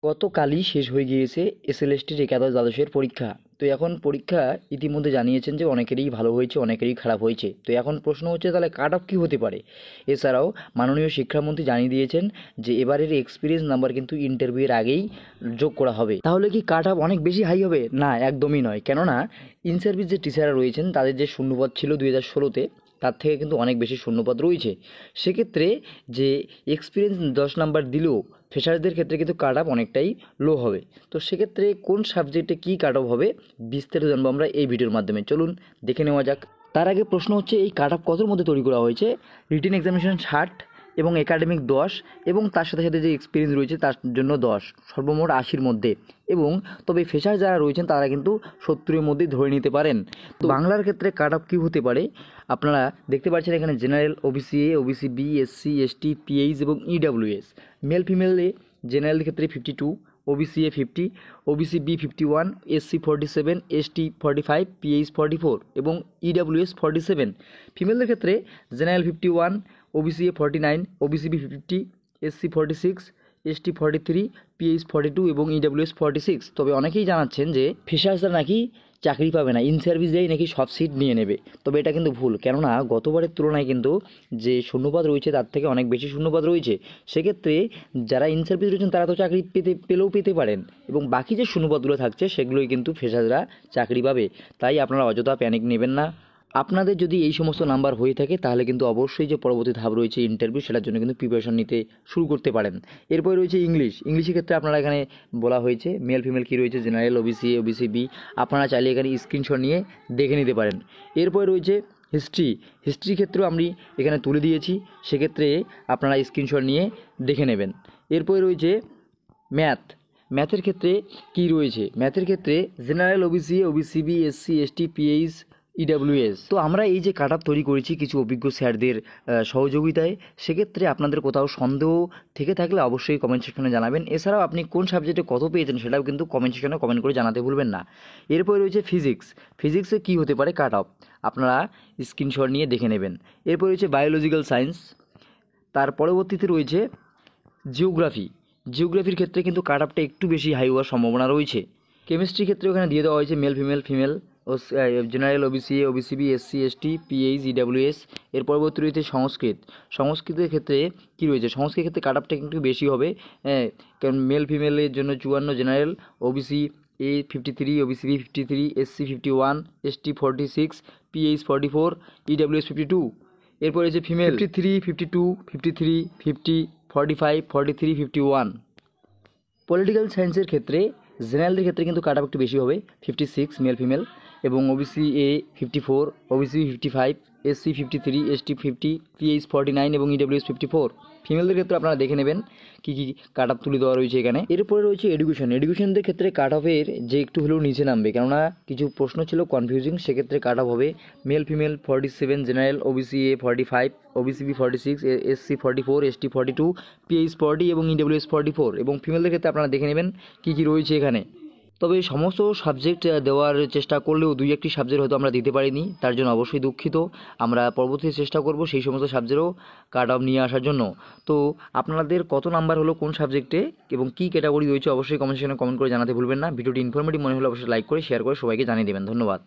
গতকালই শেষ হয়ে গিয়েছে এসএলএসটির একাদশ দ্বাদশের পরীক্ষা। তো এখন পরীক্ষা ইতিমধ্যে জানিয়েছেন যে অনেকেরই ভালো হয়েছে, অনেকেরই খারাপ হয়েছে। তো এখন প্রশ্ন হচ্ছে তাহলে কাট অফ কী হতে পারে। এছাড়াও মাননীয় শিক্ষামন্ত্রী জানিয়ে দিয়েছেন যে এবারের এক্সপিরিয়েন্স নাম্বার কিন্তু ইন্টারভিউয়ের আগেই যোগ করা হবে। তাহলে কি কাট অফ অনেক বেশি হাই হবে? না, একদমই নয়। কেননা ইন সার্ভিস যে টিচাররা রয়েছেন তাদের যে শূন্যপদ ছিল 2016-তে, তার থেকে কিন্তু অনেক বেশি শূন্যপদ রয়েছে। সেক্ষেত্রে যে এক্সপিরিয়েন্স 10 নাম্বার দিলেও ফ্রেশারদের ক্ষেত্রে কিন্তু কাট অফ অনেকটাই লো হবে। তো সেক্ষেত্রে কোন সাবজেক্টে কী কাট অফ হবে বিস্তারিত জানবো আমরা এই ভিডিওর মাধ্যমে। চলুন দেখে নেওয়া যাক। তার আগে প্রশ্ন হচ্ছে এই কাট অফ কতর মধ্যে তৈরি করা হয়েছে। রিটেন এক্সামিনেশন 60 এবং একাডেমিক 10 এবং তার সাথে সাথে যে এক্সপিরিয়েন্স রয়েছে তার জন্য 10, সর্বমোট 80-র মধ্যে। এবং তবে ফ্রেশার যারা রয়েছেন তারা কিন্তু 70-এর মধ্যেই ধরে নিতে পারেন। তো বাংলার ক্ষেত্রে কাট অফ কী হতে পারে আপনারা দেখতে পাচ্ছেন এখানে general, OBC A, OBC B, SC, ST, PH এবং ইডাব্লিউএস। মেল ফিমেলে জেনারেলের ক্ষেত্রে 52, OBC A 50, OBC B 51, SC 47, ST 45, PH 44 এবং ইডাব্লিউএস 47। ফিমেলদের ক্ষেত্রে general 51, OBC A 49, OBC B 50, SC 46, ST 43, PH 42 এবং ইডাব্লিউএস 46। তবে অনেকেই জানাচ্ছেন যে ফ্রেশার্সরা নাকি চাকরি পাবে না, ইন সার্ভিসেই নাকি সব সিট নিয়ে নেবে। তবে এটা কিন্তু ভুল, কেননা গতবারের তুলনায় কিন্তু যে শূন্যপদ রয়েছে তার থেকে অনেক বেশি শূন্যপদ রয়েছে। সেক্ষেত্রে যারা ইন সার্ভিস রয়েছেন তারা তো চাকরি পেতে পারেন, এবং বাকি যে শূন্যপদগুলো থাকছে সেগুলোই কিন্তু ফ্রেশাররা চাকরি পাবে। তাই আপনারা অযথা প্যানিক নেবেন না। আপনাদের যদি এই সমস্ত নাম্বার হয়ে থাকে তাহলে কিন্তু অবশ্যই যে পরবর্তী ধাপ রয়েছে ইন্টারভিউ, সেটার জন্য কিন্তু প্রিপারেশন নিতে শুরু করতে পারেন। এরপরে রয়েছে ইংলিশের ক্ষেত্রে আপনারা এখানে বলা হয়েছে মেল ফিমেল কী রয়েছে, general, OBC A, OBC B. আপনারা চাইলে এখানে স্ক্রিনশট নিয়ে দেখে নিতে পারেন। এরপরে রয়েছে হিস্ট্রির ক্ষেত্রেও আমি এখানে তুলে দিয়েছি, সেক্ষেত্রে আপনারা স্ক্রিনশট নিয়ে দেখে নেবেন। এরপরে রয়েছে ম্যাথের ক্ষেত্রে কী রয়েছে, ম্যাথের ক্ষেত্রে general, OBC A, OBC B, SC, ST, PH, EWS. তো আমরা এই যে কাট অফ তৈরি করেছি কিছু অভিজ্ঞ স্যারদের সহযোগিতায়, সেক্ষেত্রে আপনাদের কোথাও সন্দেহ থেকে থাকলে অবশ্যই কমেন্ট সেকশনে জানাবেন। এছাড়াও আপনি কোন সাবজেক্টে কত পেয়েছেন সেটাও কিন্তু কমেন্ট সেকশনে কমেন্ট করে জানাতে ভুলবেন না। এরপরে রয়েছে ফিজিক্সে কী হতে পারে কাট অফ, আপনারা স্ক্রিনশট নিয়ে দেখে নেবেন। এরপর রয়েছে বায়োলজিক্যাল সায়েন্স। তার পরবর্তীতে রয়েছে জিওগ্রাফির ক্ষেত্রে কিন্তু কাট অফটা একটু বেশি হাই হওয়ার সম্ভাবনা রয়েছে। কেমিস্ট্রির ক্ষেত্রে ওখানে দিয়ে দেওয়া হয়েছে মেল ফিমেল ও general, OBC A, OBC B, SC, ST, PH, EWS. এর পরবর্তী রয়েছে সংস্কৃতের ক্ষেত্রে কী রয়েছে, সংস্কৃতের ক্ষেত্রে কাট অফটা একটু বেশি হবে, কারণ মেল ফিমেলের জন্য 54, general, OBC A 53, OBC B 53, SC 51, ST 46, PH 44, EWS 52। এরপর রয়েছে ফিমেল 53, 52, 53, 50, 45, 43, 51। পলিটিক্যাল সায়েন্সের ক্ষেত্রে জেনারেলদের ক্ষেত্রে কিন্তু কাট অফ একটু বেশি হবে, 56 মেল ফিমেল, এবং OBC A 54, OBC 55, SC 53, ST 50, pH 49 এবং ইডাব্লিউএস 54। ফিমেলদের ক্ষেত্রে আপনারা দেখে নেবেন কী কী কাট অফ তুলে দেওয়া রয়েছে এখানে। এরপরে রয়েছে এডুকেশনদের ক্ষেত্রে কাট অফের যে একটু হলেও নিচে নামবে, কেননা কিছু প্রশ্ন ছিল কনফিউজিং। সেক্ষেত্রে কাট অফ হবে male female 47, general, OBC A 45, OBC B 46, SC 44, ST 42, PH 40 এবং ইডাব্লিউএস 44। এবং ফিমেলদের ক্ষেত্রে আপনারা দেখে নেবেন কী কী রয়েছে এখানে। তবে সমস্ত সাবজেক্ট দেওয়ার চেষ্টা করলেও 2-1টি সাবজেক্ট হয়তো আমরা দিতে পারিনি, তার জন্য অবশ্যই দুঃখিত। আমরা পরবর্তীতে চেষ্টা করব সেই সমস্ত সাবজেক্টও কাট অফ নিয়ে আসার জন্য। তো আপনাদের কত নাম্বার হলো কোন সাবজেক্টে এবং কী ক্যাটাগরি রয়েছে অবশ্যই কমেন্ট সেকশনে কমেন্ট করে জানাতে ভুলবেন না। ভিডিওটি ইনফরমেটিভ মনে হলে অবশ্যই লাইক করে শেয়ার করে সবাইকে জানিয়ে দেবেন। ধন্যবাদ।